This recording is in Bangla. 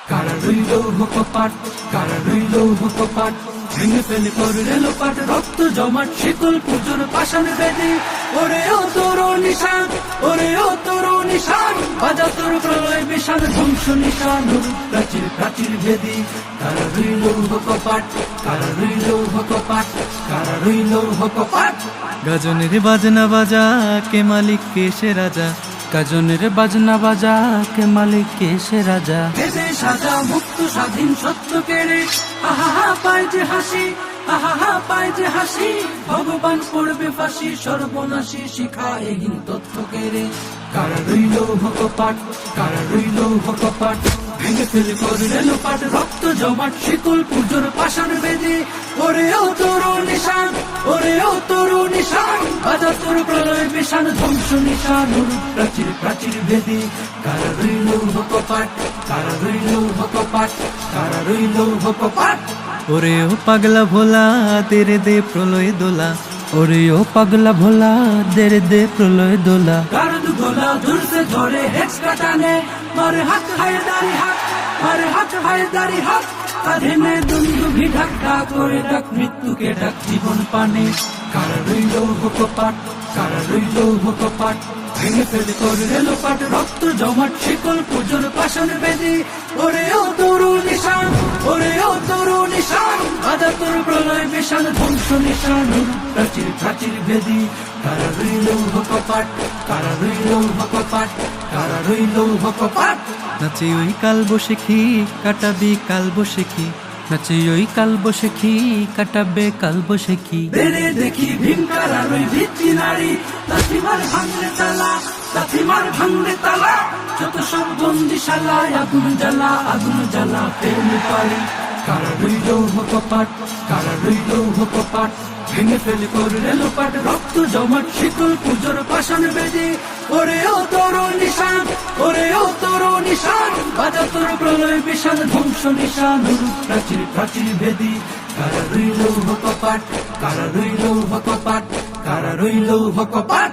কারা রইল কপাট, কারা রইল কপাট, ভেঙে ফেলে করলে লোপাট, রক্ত জমাট শিকল পুজোর পাষাণ বেদি। ওরে ও তোর নিশান, ওরে ও তোর নিশান, বাজা তোর প্রলয় বিশাল ধ্বংস নিশান, প্রাচীর প্রাচীর ভেদি। কারা রইল কপাট, কারা রইল কপাট, কারা রইল কপাট। গাজনের বাজনা বাজা কে মালিক কে সে রাজা, গাজনের বাজনা বাজা কে মালিক কে সে রাজা। ভেদে সাজা মুক্ত স্বাধীন সত্য কেড়ে, আহা হা পায় যে হাসি, আহা হা পায় যে হাসি, ভগবান পড়বে ফাঁসি, সর্বনাশী শিখা এহীন তথ্য কেড়ে। কারা রইল কপাট, কারা রইল কপাট, ভেঙে ফেলে করলে লোপাট, রক্ত জমাট শিকল পুজোর পাষাণ বেদি। ওরে ও তোর নিশান, ওরে ও তোর নিশান, বাজা তোর প্রলয় বিশান ধ্বংস নিশান, প্রাচীর প্রাচীর ভেদি। কারা রইল কপাট, কারা রইল কপাট, কারা রইল কপাট। ওরে ও পাগলা ভোলা তেরে দে প্রলয় দোলা, ওরে ও পাগলা ভোলা তেরে দে প্রলয় দোলা। গারদ গোলা দূর से ধরে হেক্স কাটানে, মারে হাত হায় দাড়ি হাত, মারে হাত হায় দাড়ি হাত, কাঁধে নে দুন্দুভি ঢাক ঢাক করে ডাক মৃত্যুকে ডাক জীবন পানে। কারা রইল কপাট, কারা রইল কপাট, ভেঙে ফেলে করলে লোপাট, রক্ত জমাট শিকল পুজোর পাষাণ বেদি। ওরে ও তোর নিশান, ওরে ও তোর নিশান, বাজা তোর প্রলয় বিশাল ধ্বংস নিশান, প্রাচীর প্রাচীর ভেদি। কারা রইল কপাট, কারা রইল কপাট, কারা রইল কপাট। নাচে ওই কাল বসে খি কাটাবি কাল বসে খি, নাচে ওই কাল বসে খি কাটাবে কাল বসে খি। বেড়ে দেখি ভীমকার আর ওই ভিত্তি নারী, লাথিমার ভাঙলে তালা, লাথিমার ভাঙলে তালা, যত সব বন্দিশালায় আগুন জ্বালা, আগুন জ্বালা প্রেম পারি। কারা রইল কপাট, কারা রইল কপাট, ভেঙে ফেলে করলে লোপাট, রক্ত জমাট শিকল পুজোর পাষাণ বেদি। ওরে ও তোর নিশান, ওরে ও তোর নিশান, বাজা তোর প্রলয় বিশাল ধ্বংস নিশান, প্রাচীর প্রাচীর ভেদি। কারা রইল কপাট, কারা রইল কপাট, কারা রইল কপাট।